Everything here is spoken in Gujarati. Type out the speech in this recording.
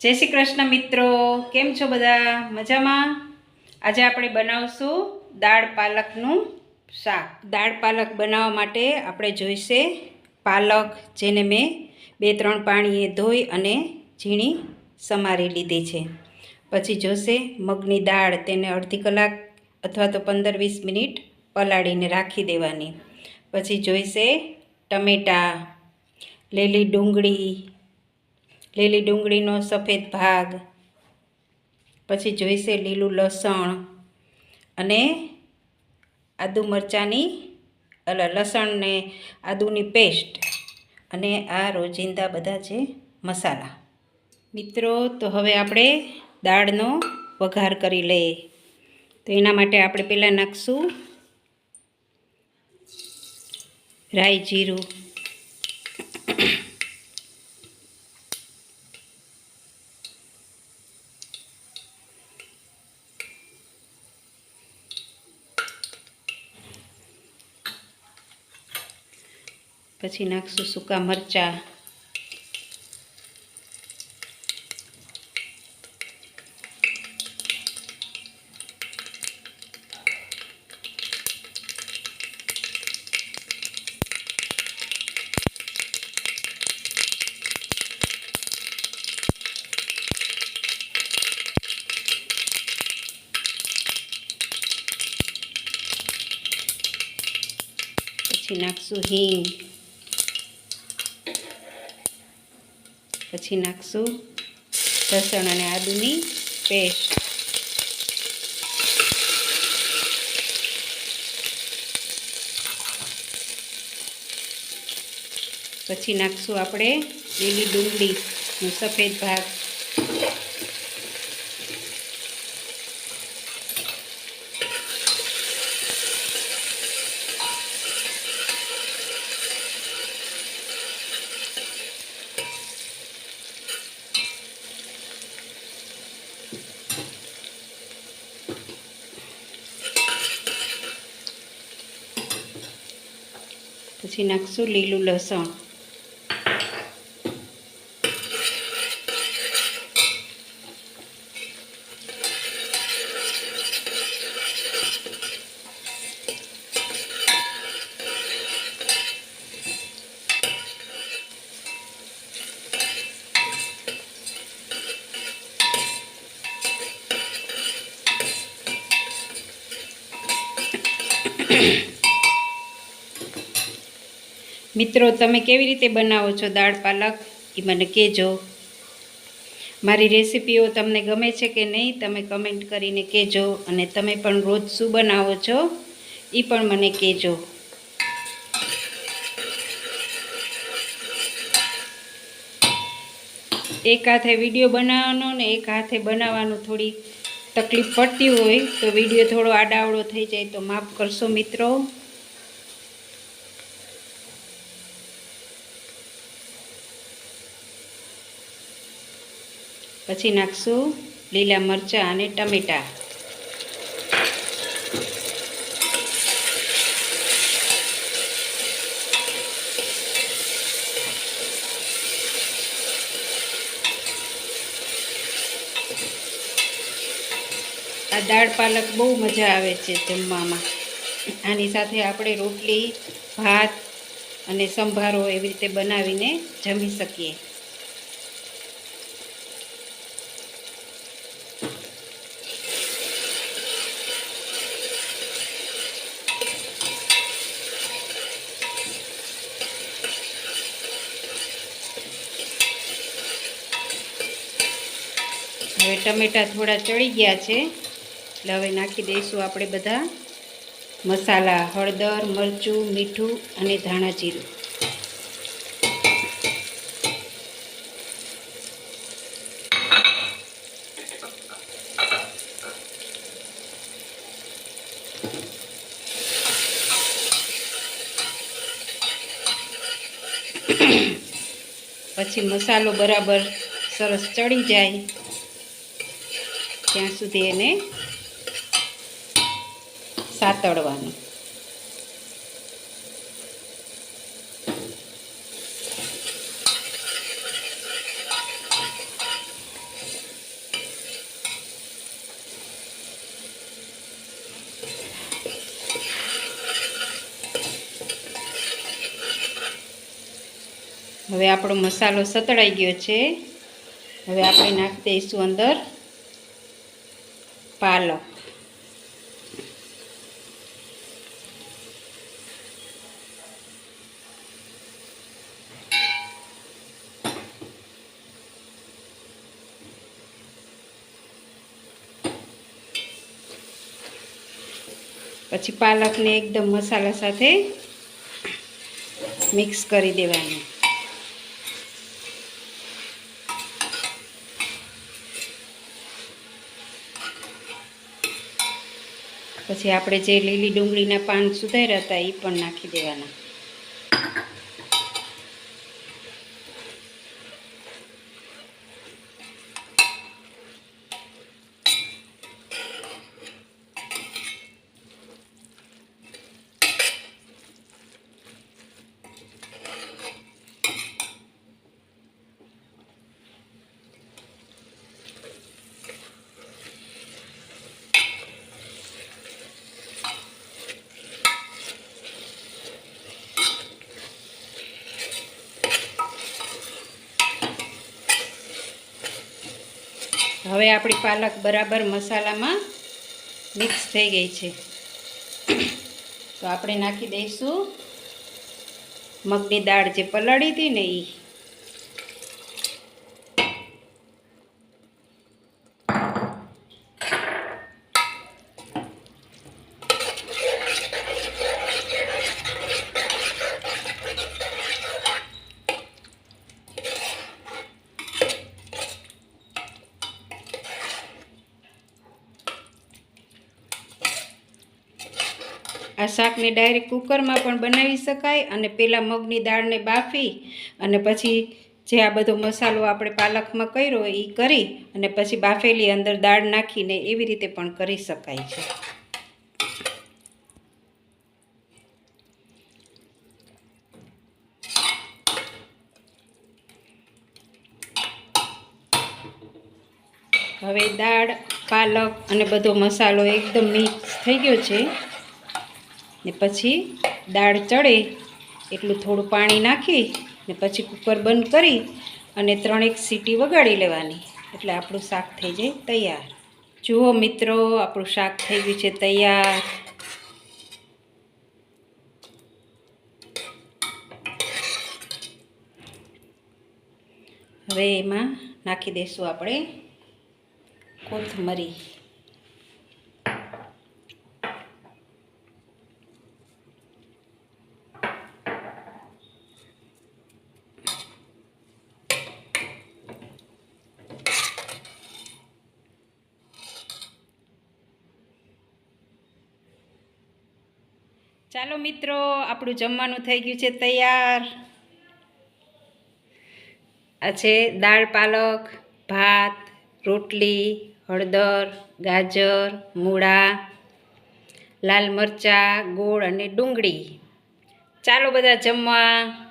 જય શ્રી કૃષ્ણ મિત્રો, કેમ છો બધા? મજામાં? આજે આપણે બનાવશું દાળ પાલકનું શાક. દાળ પાલક બનાવવા માટે આપણે જોઈશે પાલક, જેને મેં 2-3 પાણીએ ધોઈ અને ઝીણી સમારી લીધી છે. પછી જોશે મગની દાળ, તેને અડધી કલાક અથવા તો 15-20 મિનિટ પલાળીને રાખી દેવાની. પછી જોઈશે ટમેટાં, લીલી ડુંગળીનો સફેદ ભાગ, પછી જોઈશે લીલું લસણ અને લસણ ને આદુની પેસ્ટ અને આ રોજિંદા બધા છે મસાલા. મિત્રો, તો હવે આપણે દાળનો વઘાર કરી લઈએ. તો એના માટે આપણે પહેલાં નાખશું રાઈ જીરું, પછી નાખશું સૂકા મરચાં, પછી નાખશું હિંગ, પછી નાખશું લસણ અને આદુની પેસ્ટ, પછી નાખશું આપણે લીલી ડુંગળીનો સફેદ ભાગ, પછી નાખશું લીલું લસણ, મિત્રો, તમે કેવી રીતે બનાવો છો દાળ પાલક એ મને કહેજો. મારી રેસીપીઓ તમને ગમે છે કે નહીં, તમે કમેન્ટ કરીને કહેજો. અને તમે પણ રોજ શું બનાવો છો એ પણ મને કહેજો. એક હાથે વિડીયો બનાવવાનો ને એક હાથે બનાવવાનું થોડી તકલીફ પડતી હોય તો વિડીયો થોડો આડાવડો થઈ જાય તો માફ કરશો મિત્રો. પછી નાખશું લીલા મરચાં અને ટમેટાં, આ દાળ પાલક બહુ મજા આવે છે જમવામાં. આની સાથે આપણે રોટલી, ભાત અને સંભારો એવી રીતે બનાવીને જમી શકીએ. હવે ટમેટાં થોડા ચડી ગયા છે એટલે હવે નાખી દઈશું આપણે બધા મસાલા: હળદર, મરચું, મીઠું અને ધાણા જીરું. પછી મસાલો બરાબર સરસ ચડી જાય ત્યાં સુધી એને સાતળવાનું. હવે આપણો મસાલો સતળાઈ ગયો છે. હવે આપણે નાખી દઈશું અંદર પાલક. પછી પાલકને એકદમ મસાલા સાથે મિક્સ કરી દેવાનું. પછી આપણે જે લીલી ડુંગળીના પાન સુધાર્યા હતા એ પણ નાખી દેવાના. હવે આપણી પાલક બરાબર મસાલામાં મિક્સ થઈ ગઈ છે. તો આપણે નાખી દઈશું મગની દાળ જે પલાળી હતી ને એ. આ શાકને ડાયરેક્ટ કુકરમાં પણ બનાવી શકાય અને પહેલાં મગની દાળને બાફી અને પછી જે આ બધો મસાલો આપણે પાલકમાં કર્યો એ કરી અને પછી બાફેલી અંદર દાળ નાખીને એવી રીતે પણ કરી શકાય છે. હવે દાળ, પાલક અને બધો મસાલો એકદમ મિક્સ થઈ ગયો છે. ને પછી દાળ ચડે એટલું થોડું પાણી નાખી ને પછી કુકર બંધ કરી અને 3 સીટી વગાડી લેવાની એટલે આપણું શાક થઈ જાય તૈયાર. જુઓ મિત્રો, આપણું શાક થઈ ગયું છે તૈયાર. હવે એમાં નાખી દઈશું આપણે કોથમરી. ચાલો મિત્રો, આપણું જમવાનું થઈ ગયું છે તૈયાર. આ છે દાળ પાલક, ભાત, રોટલી, હળદર, ગાજર, મૂળા, લાલ મરચાં, ગોળ અને ડુંગળી. ચાલો બધા જમવા.